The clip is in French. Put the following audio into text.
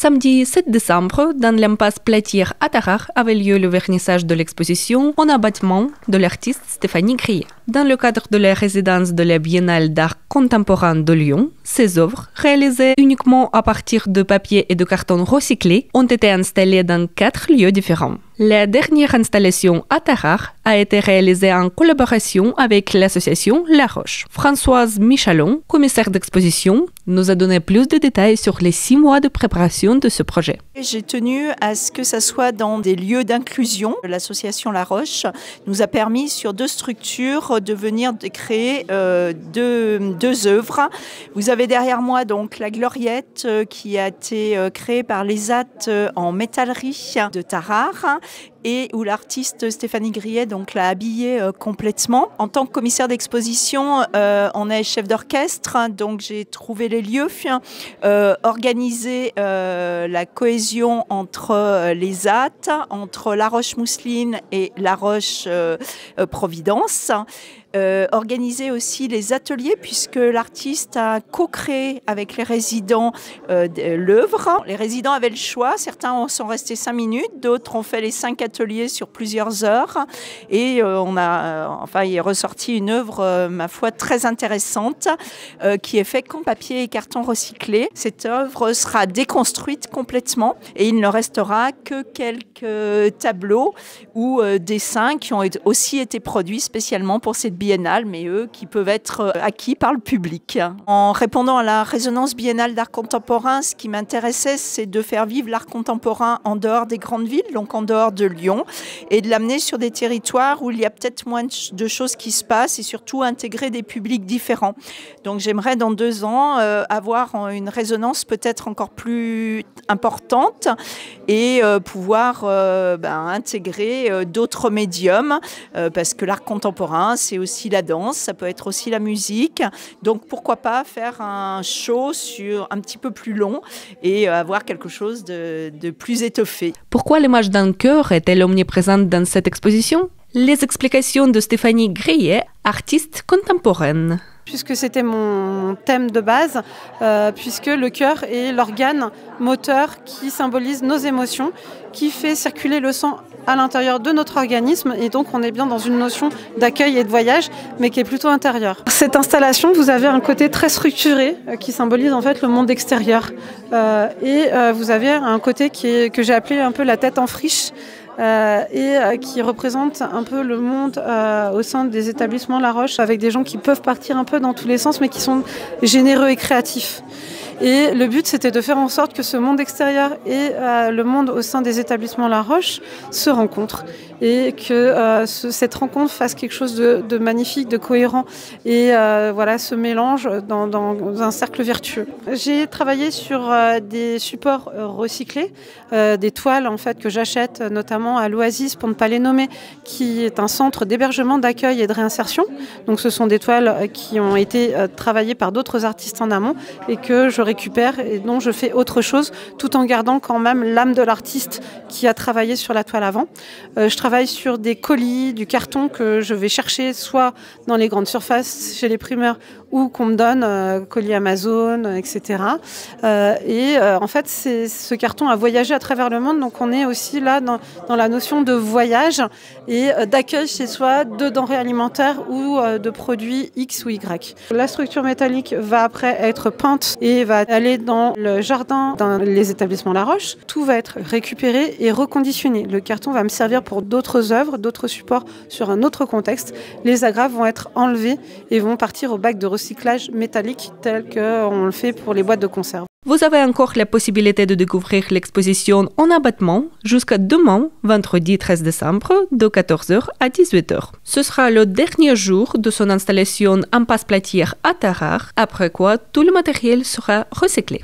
Samedi 7 décembre, dans l'impasse Platière à Tarare, avait lieu le vernissage de l'exposition en abattement de l'artiste Stéphanie Grillet. Dans le cadre de la résidence de la Biennale d'art contemporain de Lyon, ces œuvres, réalisées uniquement à partir de papier et de carton recyclés, ont été installées dans 4 lieux différents. La dernière installation à Tarare a été réalisée en collaboration avec l'association La Roche. Françoise Michalon, commissaire d'exposition, nous a donné plus de détails sur les 6 mois de préparation de ce projet. J'ai tenu à ce que ça soit dans des lieux d'inclusion. L'association La Roche nous a permis sur 2 structures de venir créer deux œuvres. Vous avez derrière moi donc la Gloriette qui a été créée par l'ESAT en métallerie de Tarare et où l'artiste Stéphanie Grillet donc l'a habillée complètement. En tant que commissaire d'exposition, on est chef d'orchestre, donc j'ai trouvé les lieux, organisé la cohésion entre les AT, entre La Roche Mousseline et La Roche Providence. Organiser aussi les ateliers puisque l'artiste a co-créé avec les résidents l'œuvre. Les résidents avaient le choix, certains sont restés 5 minutes, d'autres ont fait les 5 ateliers sur plusieurs heures et il est ressorti une œuvre, ma foi, très intéressante qui est faite qu'en papier et carton recyclé. Cette œuvre sera déconstruite complètement et il ne restera que quelques tableaux ou dessins qui ont aussi été produits spécialement pour cette biennale, mais eux qui peuvent être acquis par le public. En répondant à la résonance biennale d'art contemporain, ce qui m'intéressait, c'est de faire vivre l'art contemporain en dehors des grandes villes, donc en dehors de Lyon, et de l'amener sur des territoires où il y a peut-être moins de choses qui se passent et surtout intégrer des publics différents. Donc j'aimerais dans 2 ans avoir une résonance peut-être encore plus importante et pouvoir intégrer d'autres médiums parce que l'art contemporain, c'est aussi la danse, ça peut être aussi la musique. Donc pourquoi pas faire un show sur un petit peu plus long et avoir quelque chose de plus étoffé. Pourquoi l'image d'un cœur est-elle omniprésente dans cette exposition? Les explications de Stéphanie Grillet, artiste contemporaine. Puisque c'était mon thème de base, puisque le cœur est l'organe moteur qui symbolise nos émotions, qui fait circuler le sang à l'intérieur de notre organisme et donc on est bien dans une notion d'accueil et de voyage mais qui est plutôt intérieure. Cette installation, vous avez un côté très structuré qui symbolise en fait le monde extérieur et vous avez un côté que j'ai appelé un peu la tête en friche. Qui représente un peu le monde au sein des établissements La Roche avec des gens qui peuvent partir un peu dans tous les sens mais qui sont généreux et créatifs. Et le but, c'était de faire en sorte que ce monde extérieur et le monde au sein des établissements La Roche se rencontrent et que cette rencontre fasse quelque chose de magnifique, de cohérent et se mélange dans un cercle vertueux. J'ai travaillé sur des supports recyclés, des toiles en fait que j'achète notamment à l'Oasis pour ne pas les nommer, qui est un centre d'hébergement, d'accueil et de réinsertion. Donc ce sont des toiles qui ont été travaillées par d'autres artistes en amont et que je récupère et dont je fais autre chose tout en gardant quand même l'âme de l'artiste qui a travaillé sur la toile avant. Je travaille sur des colis, du carton que je vais chercher soit dans les grandes surfaces chez les primeurs ou qu'on me donne, colis Amazon, etc. En fait, ce carton a voyagé à travers le monde, donc on est aussi là dans la notion de voyage et d'accueil chez soi de denrées alimentaires ou de produits X ou Y. La structure métallique va après être peinte et va aller dans le jardin, dans les établissements La Roche. Tout va être récupéré et reconditionné. Le carton va me servir pour d'autres œuvres, d'autres supports sur un autre contexte. Les agrafes vont être enlevées et vont partir au bac de recyclage métallique tel qu'on le fait pour les boîtes de conserve. Vous avez encore la possibilité de découvrir l'exposition en abattement jusqu'à demain, vendredi 13 décembre, de 14h à 18h. Ce sera le dernier jour de son installation en passe Platière à Tarare, après quoi tout le matériel sera recyclé.